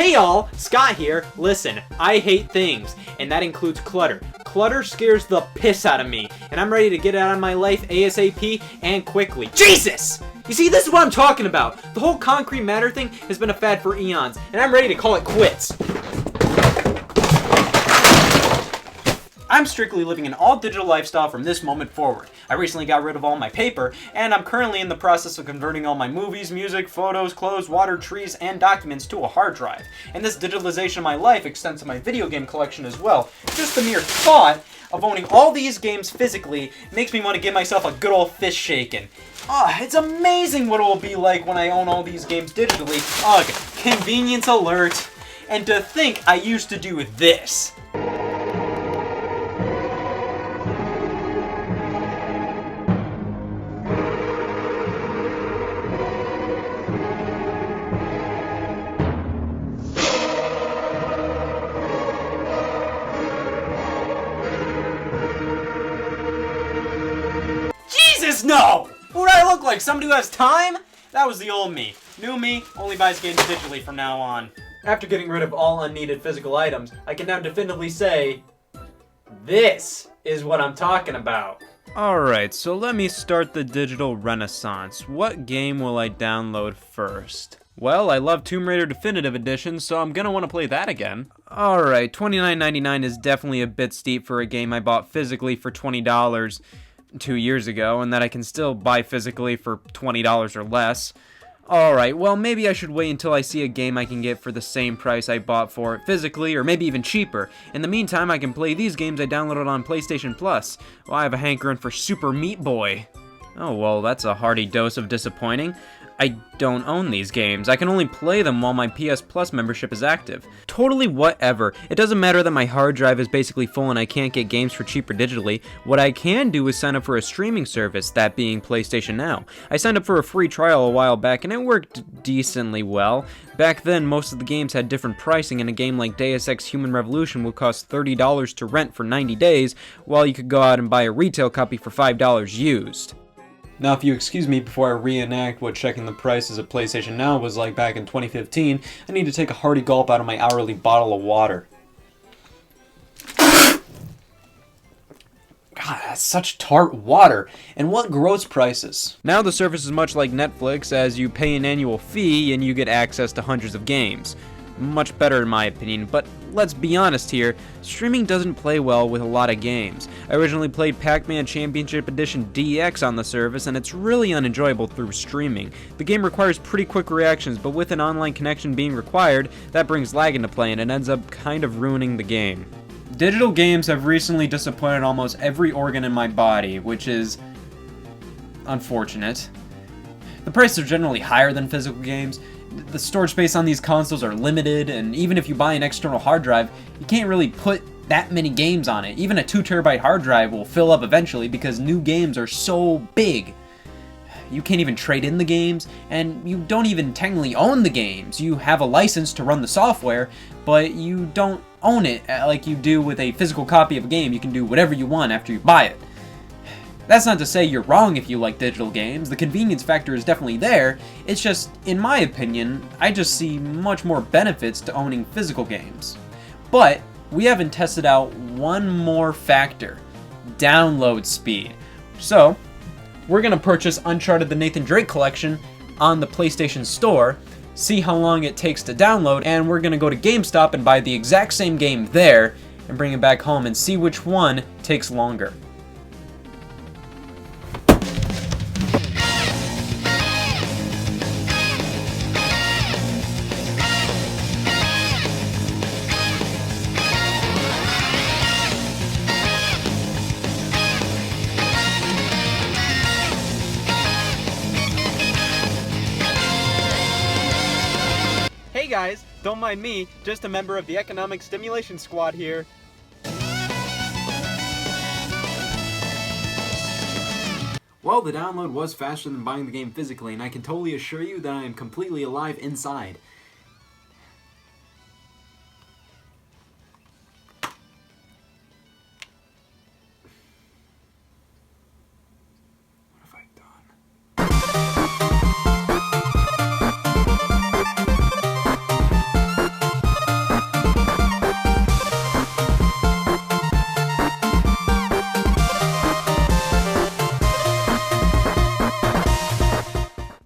Hey y'all, Scott here. Listen, I hate things, and that includes clutter. Clutter scares the piss out of me, and I'm ready to get it out of my life ASAP and quickly. Jesus! You see, this is what I'm talking about. The whole concrete matter thing has been a fad for eons, and I'm ready to call it quits. I'm strictly living an all-digital lifestyle from this moment forward. I recently got rid of all my paper, and I'm currently in the process of converting all my movies, music, photos, clothes, water, trees, and documents to a hard drive. And this digitalization of my life extends to my video game collection as well. Just the mere thought of owning all these games physically makes me want to give myself a good old fist shaking. It's amazing what it will be like when I own all these games digitally. Ugh, convenience alert. And to think I used to do this. Jesus, no! What do I look like? Somebody who has time? That was the old me. New me only buys games digitally from now on. After getting rid of all unneeded physical items, I can now definitively say, this is what I'm talking about. Alright, so let me start the digital renaissance. What game will I download first? Well, I love Tomb Raider Definitive Edition, so I'm gonna want to play that again. Alright, $29.99 is definitely a bit steep for a game I bought physically for $20 2 years ago, and that I can still buy physically for $20 or less. Alright, well maybe I should wait until I see a game I can get for the same price I bought for it physically, or maybe even cheaper. In the meantime, I can play these games I downloaded on PlayStation Plus. Well, I have a hankering for Super Meat Boy. Oh well, that's a hearty dose of disappointing. I don't own these games. I can only play them while my PS Plus membership is active. Totally whatever. It doesn't matter that my hard drive is basically full and I can't get games for cheaper digitally. What I can do is sign up for a streaming service, that being PlayStation Now. I signed up for a free trial a while back and it worked decently well. Back then, most of the games had different pricing, and a game like Deus Ex Human Revolution would cost $30 to rent for 90 days, while you could go out and buy a retail copy for $5 used. Now, if you excuse me before I reenact what checking the prices of PlayStation Now was like back in 2015, I need to take a hearty gulp out of my hourly bottle of water. God, that's such tart water. And what gross prices. Now the service is much like Netflix, as you pay an annual fee and you get access to hundreds of games. Much better in my opinion, but let's be honest here, streaming doesn't play well with a lot of games. I originally played Pac-Man Championship Edition DX on the service, and it's really unenjoyable through streaming. The game requires pretty quick reactions, but with an online connection being required, that brings lag into play and it ends up kind of ruining the game. Digital games have recently disappointed almost every organ in my body, which is unfortunate. The prices are generally higher than physical games. The storage space on these consoles are limited, and even if you buy an external hard drive, you can't really put that many games on it. Even a 2TB hard drive will fill up eventually because new games are so big. You can't even trade in the games, and you don't even technically own the games. You have a license to run the software, but you don't own it like you do with a physical copy of a game. You can do whatever you want after you buy it. That's not to say you're wrong if you like digital games. The convenience factor is definitely there. It's just, in my opinion, I just see much more benefits to owning physical games. But we haven't tested out one more factor: download speed. So, we're gonna purchase Uncharted the Nathan Drake collection on the PlayStation Store, see how long it takes to download, and we're gonna go to GameStop and buy the exact same game there and bring it back home and see which one takes longer. Hey guys, don't mind me, just a member of the Economic Stimulation Squad here. Well, the download was faster than buying the game physically, and I can totally assure you that I am completely alive inside.